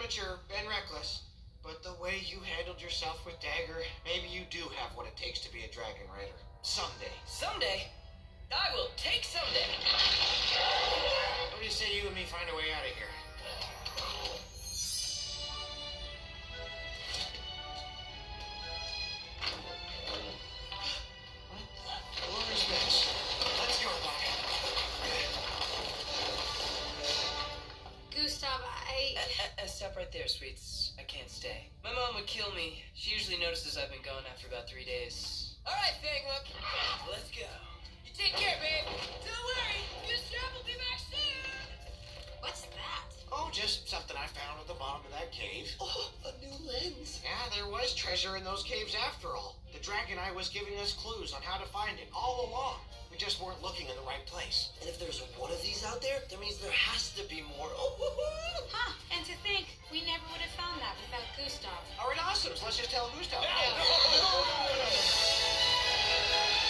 immature and reckless. But the way you handled yourself with Dagger, maybe you do have what it takes to be a dragon rider. Someday. Someday? I will take someday. What do you say you and me find a way out of here? What the floor is this? Let's go, Buck. Gustav, Stop right there, sweets. I can't stay. My mom would kill me. She usually notices I've been gone after about 3 days. All right, Fanghook. Let's go. You take care, babe. Don't worry. Gustav will be back soon. what's that? Oh, just something I found at the bottom of that cave. Oh, a new lens. Yeah, there was treasure in those caves after all. The Dragon Eye was giving us clues on how to find it all along. We just weren't looking in the right place. And if there's one of these out there, that means there has to be more. Oh, woohoo! Huh, and to think, we never would have found that without Gustav. All right, awesome. So let's just tell Gustav. Yeah.